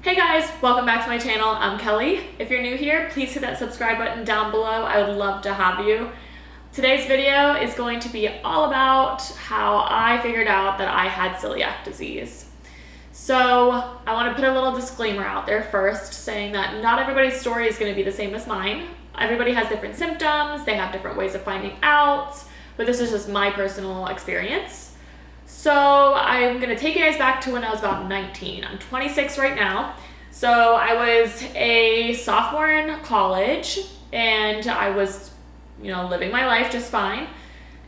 Hey guys, welcome back to my channel. I'm Kelly. If you're new here, please hit that subscribe button down below. I would love to have you. Today's video is going to be all about how I figured out that I had celiac disease. So I want to put a little disclaimer out there first, saying that not everybody's story is going to be the same as mine. Everybody has different symptoms, they have different ways of finding out, but this is just my personal experience. So I'm gonna take you guys back to when I was about 19. I'm 26 right now. So I was a sophomore in college and I was, living my life just fine.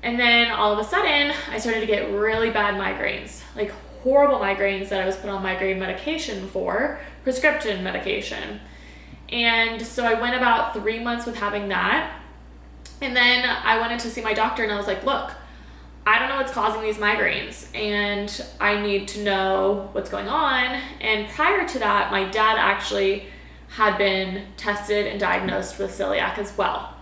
And then all of a sudden I started to get really bad migraines, like horrible migraines that I was put on migraine medication for, prescription medication. And so I went about 3 months with having that. And then I went in to see my doctor and I was like, look, I don't know what's causing these migraines and I need to know what's going on. And prior to that, my dad actually had been tested and diagnosed with celiac as well.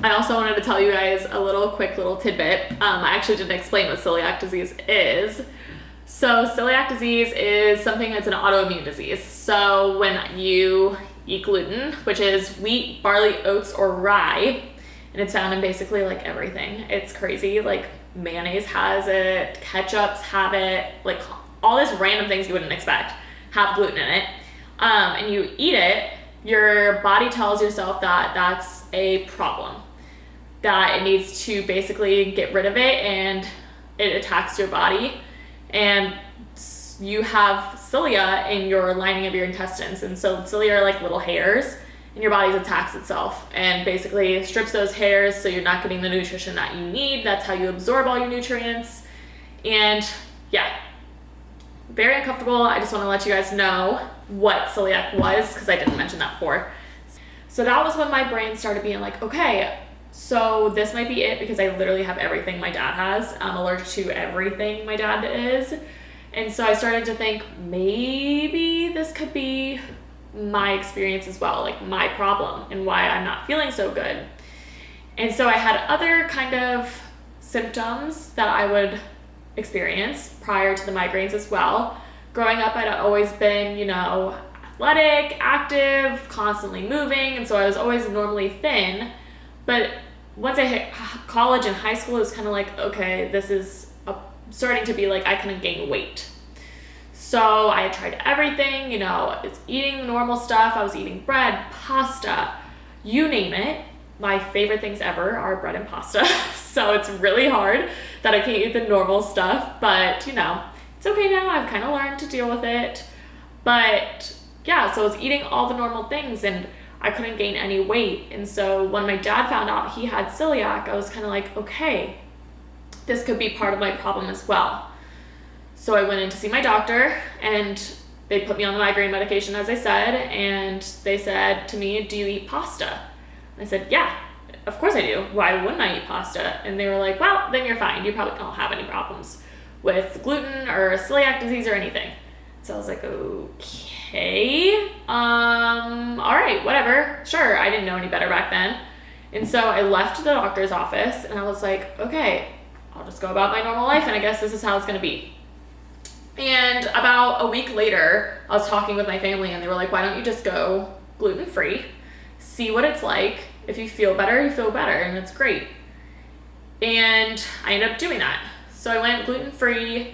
I also wanted to tell you guys a quick little tidbit. I actually didn't explain what celiac disease is. So celiac disease is something that's an autoimmune disease. So when you eat gluten, which is wheat, barley, oats, or rye, and it's found in basically like everything. It's crazy, like mayonnaise has it, ketchups have it, like all these random things you wouldn't expect have gluten in it. And you eat it, your body tells yourself that that's a problem, that it needs to basically get rid of it, and it attacks your body. And you have cilia in your lining of your intestines. And so cilia are like little hairs, and your body attacks itself and basically strips those hairs so you're not getting the nutrition that you need. That's how you absorb all your nutrients. And yeah, very uncomfortable. I just want to let you guys know what celiac was because I didn't mention that before. So that was when my brain started being like, okay, so this might be it, because I literally have everything my dad has. I'm allergic to everything my dad is. And so I started to think maybe this could be my experience as well, like my problem and why I'm not feeling so good. And so I had other kind of symptoms that I would experience prior to the migraines as well. Growing up, I'd always been, athletic, active, constantly moving, and so I was always normally thin. But once I hit college and high school, it was kind of like, okay, this is starting to be like I couldn't gain weight. So I had tried everything, it's eating the normal stuff. I was eating bread, pasta, you name it. My favorite things ever are bread and pasta. So it's really hard that I can't eat the normal stuff, but it's okay now. I've kind of learned to deal with it. But yeah, so I was eating all the normal things and I couldn't gain any weight. And so when my dad found out he had celiac, I was kind of like, okay, this could be part of my problem as well. So I went in to see my doctor and they put me on the migraine medication, as I said, and they said to me, do you eat pasta? And I said, yeah, of course I do. Why wouldn't I eat pasta? And they were like, well, then you're fine. You probably don't have any problems with gluten or celiac disease or anything. So I was like, okay, all right, whatever. Sure, I didn't know any better back then. And so I left the doctor's office and I was like, okay, I'll just go about my normal life and I guess this is how it's gonna be. And about a week later, I was talking with my family and they were like, why don't you just go gluten-free, see what it's like. If you feel better, you feel better, and it's great. And I ended up doing that. So I went gluten-free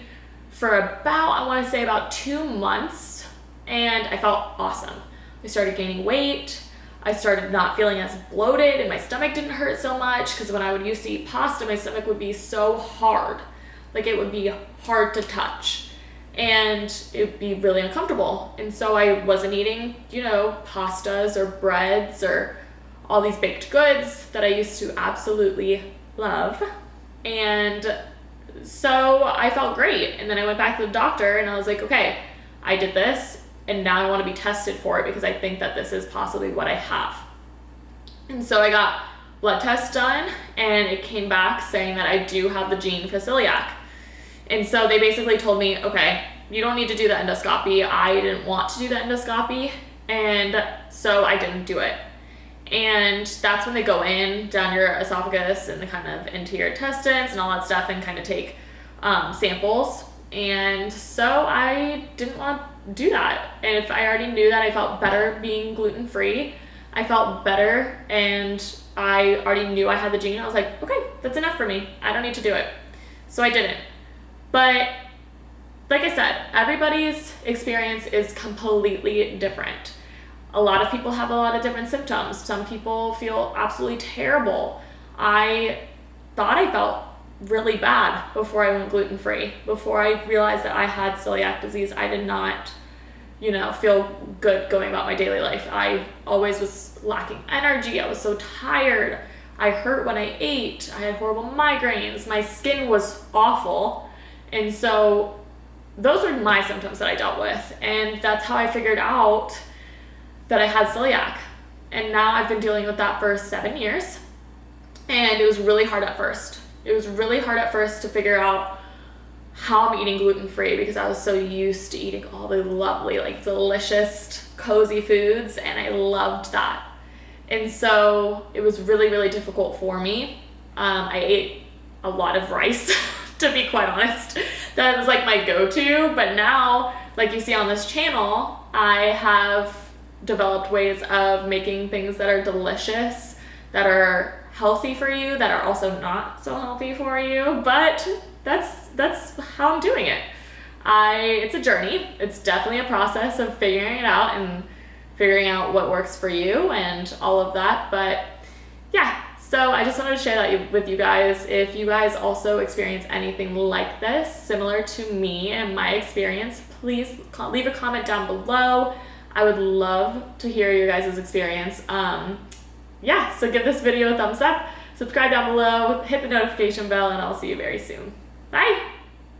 for about 2 months, and I felt awesome. I started gaining weight. I started not feeling as bloated, and my stomach didn't hurt so much, because when I would used to eat pasta, my stomach would be so hard. Like it would be hard to touch. And it would be really uncomfortable. And so I wasn't eating, pastas or breads or all these baked goods that I used to absolutely love. And so I felt great. And then I went back to the doctor and I was like, okay, I did this and now I want to be tested for it because I think that this is possibly what I have. And so I got blood tests done and it came back saying that I do have the gene for celiac. And so they basically told me, okay, you don't need to do the endoscopy. I didn't want to do the endoscopy, and so I didn't do it. And that's when they go in down your esophagus and kind of into your intestines and all that stuff and kind of take samples. And so I didn't want do that. And if I already knew that I felt better being gluten-free, I felt better, and I already knew I had the gene, I was like, okay, that's enough for me. I don't need to do it. So I didn't. But like I said, everybody's experience is completely different. A lot of people have a lot of different symptoms. Some people feel absolutely terrible. I thought I felt really bad before I went gluten-free. Before I realized that I had celiac disease, I did not, feel good going about my daily life. I always was lacking energy. I was so tired. I hurt when I ate. I had horrible migraines. My skin was awful. And so those were my symptoms that I dealt with. And that's how I figured out that I had celiac. And now I've been dealing with that for 7 years. And it was really hard at first. It was really hard at first to figure out how I'm eating gluten-free, because I was so used to eating all the lovely, delicious, cozy foods, and I loved that. And so it was really, really difficult for me. I ate a lot of rice, to be quite honest. That was my go-to, but now, like you see on this channel, I have developed ways of making things that are delicious, that are healthy for you, that are also not so healthy for you, but that's how I'm doing it. It's a journey. It's definitely a process of figuring it out and figuring out what works for you and all of that. But yeah, so I just wanted to share that with you guys. If you guys also experience anything like this, similar to me and my experience, please leave a comment down below. I would love to hear your guys' experience. Yeah, so give this video a thumbs up, subscribe down below, hit the notification bell, and I'll see you very soon. Bye!